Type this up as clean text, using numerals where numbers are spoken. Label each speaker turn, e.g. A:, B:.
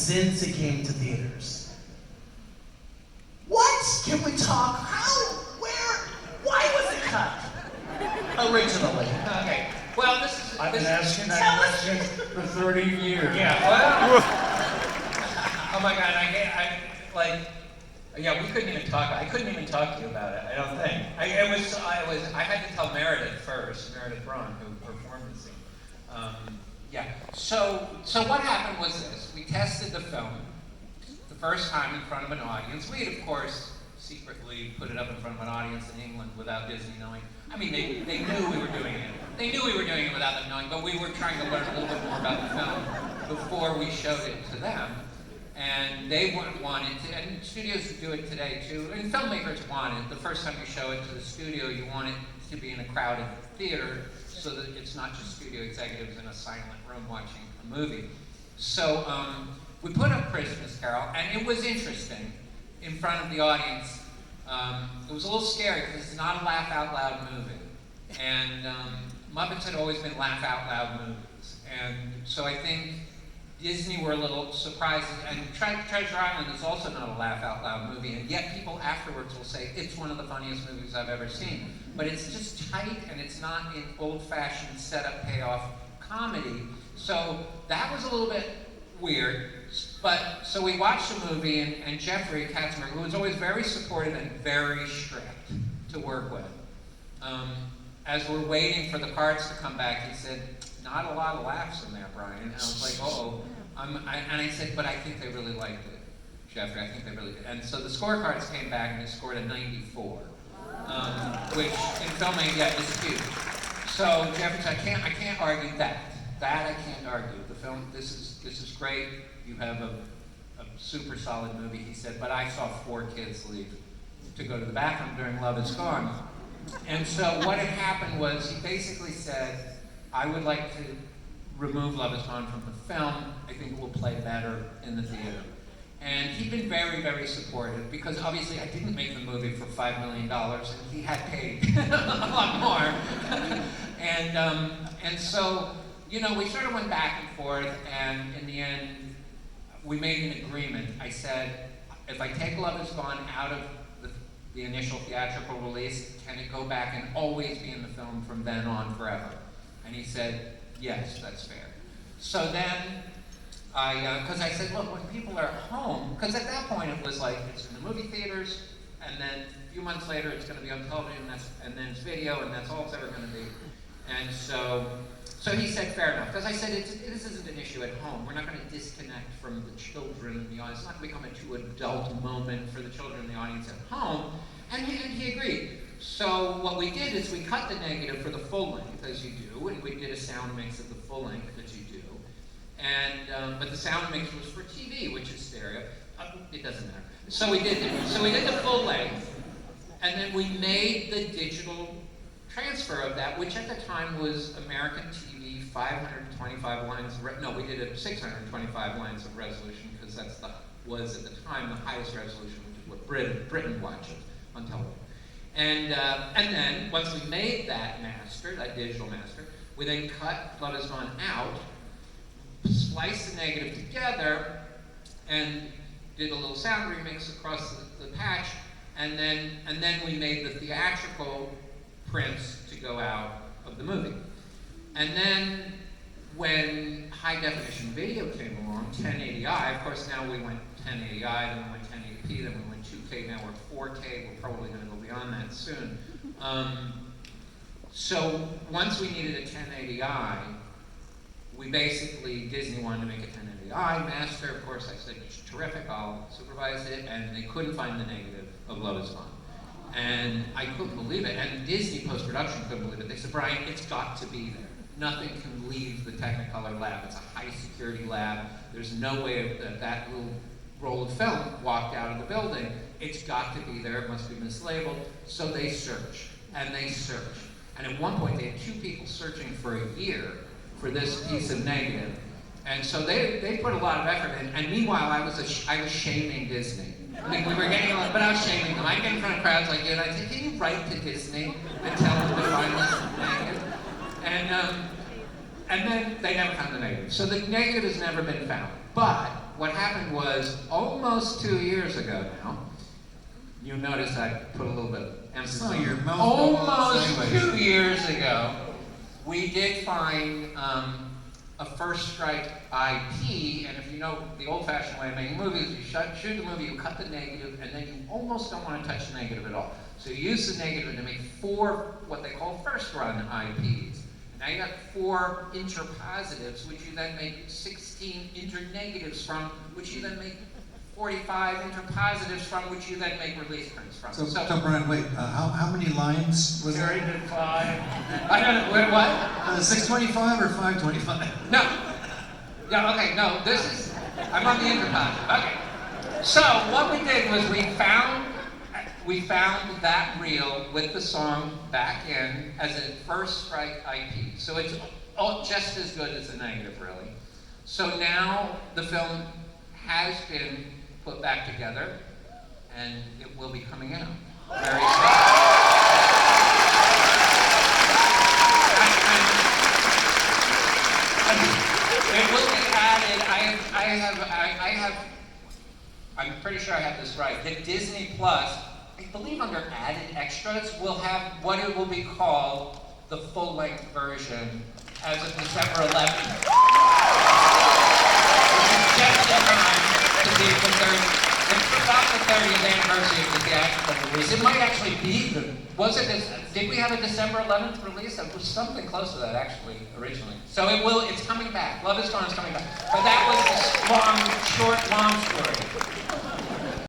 A: since it came to theaters. What? Can we talk? How? Where? Why was it cut? Originally.
B: Okay. Well,
C: I've been asking that question for 30 years.
B: Yeah. Well. Oh my God. Yeah, we couldn't even talk. I couldn't even talk to you about it. I don't think. I had to tell Meredith first, Meredith Braun, who performed the scene. Yeah. So what happened was this: we tested the film the first time in front of an audience. We had, of course, secretly put it up in front of an audience in England without Disney knowing. I mean, they knew we were doing it. They knew we were doing it without them knowing, but we were trying to learn a little bit more about the film before we showed it to them. And they wanted to, and studios do it today too, and filmmakers want it. The first time you show it to the studio, you want it to be in a crowded theater so that it's not just studio executives in a silent room watching a movie. So we put up Christmas Carol, and it was interesting in front of the audience. It was a little scary because it's not a laugh out loud movie. And Muppets had always been laugh out loud movies. And so I think Disney were a little surprised, and Treasure Island is also not a laugh out loud movie, and yet people afterwards will say it's one of the funniest movies I've ever seen. But it's just tight, and it's not in old-fashioned setup payoff comedy. So that was a little bit weird. But so we watched the movie, and Jeffrey Katzenberg, who was always very supportive and very strict to work with, as we're waiting for the cards to come back, he said, "Not a lot of laughs in there, Brian." And I was like, "Oh." And I said, "But I think they really liked it, Jeffrey. I think they really did." And so the scorecards came back, and it scored a 94, which in filming, yeah, is huge. So Jeffrey said, "I can't argue that. That I can't argue. The film, this is great. You have a super solid movie." He said, "But I saw 4 kids leave to go to the bathroom during Love Is Gone." And so what had happened was he basically said, "I would like to remove Love Is Gone from the film. I think it will play better in the theater." And he'd been very, very supportive because obviously I didn't make the movie for $5 million and he had paid a lot more. And so, you know, we sort of went back and forth, and in the end, we made an agreement. I said, if I take Love Is Gone out of the initial theatrical release, can it go back and always be in the film from then on forever? And he said, yes, that's fair. So then, because I said, look, when people are at home, because at that point it was like, it's in the movie theaters, and then a few months later it's going to be on television, and then it's video, and that's all it's ever going to be. And so he said, fair enough, because I said, this isn't an issue at home. We're not going to disconnect from the children in the audience. It's not going to become a too adult moment for the children in the audience at home. And he agreed. So what we did is we cut the negative for the full length, as you do, and we did a sound mix of the full length that you do. And but the sound mix was for TV, which is stereo. It doesn't matter. So we did the full length, and then we made the digital transfer of that, which at the time was American TV 525 lines. No, we did it 625 lines of resolution because was at the time the highest resolution, which is what Britain watches on television. And then once we made that master, that digital master, we then cut Love Is Gone out, spliced the negative together, and did a little sound remix across the patch, and then we made the theatrical prints to go out of the movie. And then when high definition video came along, 1080i, of course now we went 1080i, then we went 1080p, then we went 2K, now we're 4K, we're probably going to go beyond that soon. So once we needed a 1080i, we basically, Disney wanted to make a 1080i master. Of course, I said, it's terrific, I'll supervise it, and they couldn't find the negative of Love Is Gone. And I couldn't believe it, and Disney post-production couldn't believe it. They said, Brian, it's got to be there. Nothing can leave the Technicolor lab. It's a high-security lab. There's no way that little roll of film walked out of the building. It's got to be there. It must be mislabeled. So they searched, and they searched. And at one point, they had 2 people searching for a year for this piece of negative. And so they put a lot of effort in. And meanwhile, I was shaming Disney. I mean, we were getting a lot, but I was shaming them. I'd get in front of crowds like you, and I'd say, can you write to Disney and tell them to find this negative? And then they never found the negative. So the negative has never been found. But what happened was almost 2 years ago now, you notice I put a little bit of emphasis
C: Oh,
B: on
C: your mouth
B: almost
C: sideways.
B: 2 years ago, we did find a first strike IP, and if you know the old-fashioned way of making movies, you shoot the movie, you cut the negative, and then you almost don't want to touch the negative at all. So you use the negative to make 4 what they call first-run IPs. Now you got 4 interpositives, which you then make 16 internegatives from, which you then make 45 interpositives from, which you then make release prints from.
D: So Brian, wait, how many lines was
C: Very
D: that?
C: good 5.
B: I don't know, wait, what?
D: 625 or 525?
B: No. Yeah, okay, no, this is, I'm on the interpositive. Okay. So what we did was we found that reel with the song back in as a first strike IP. So it's just as good as the negative, really. So now the film has been put back together, and it will be coming out very soon. It will be added. I'm pretty sure I have this right. That Disney Plus, I believe under added extras, will have what it will be called the full-length version as of December 11th. Just in time to be the 30th. It's about the 30th anniversary of the theatrical release. It might actually be did we have a December 11th release? It was something close to that actually, originally. So it's coming back. Love is Gone is coming back. But that was the long story.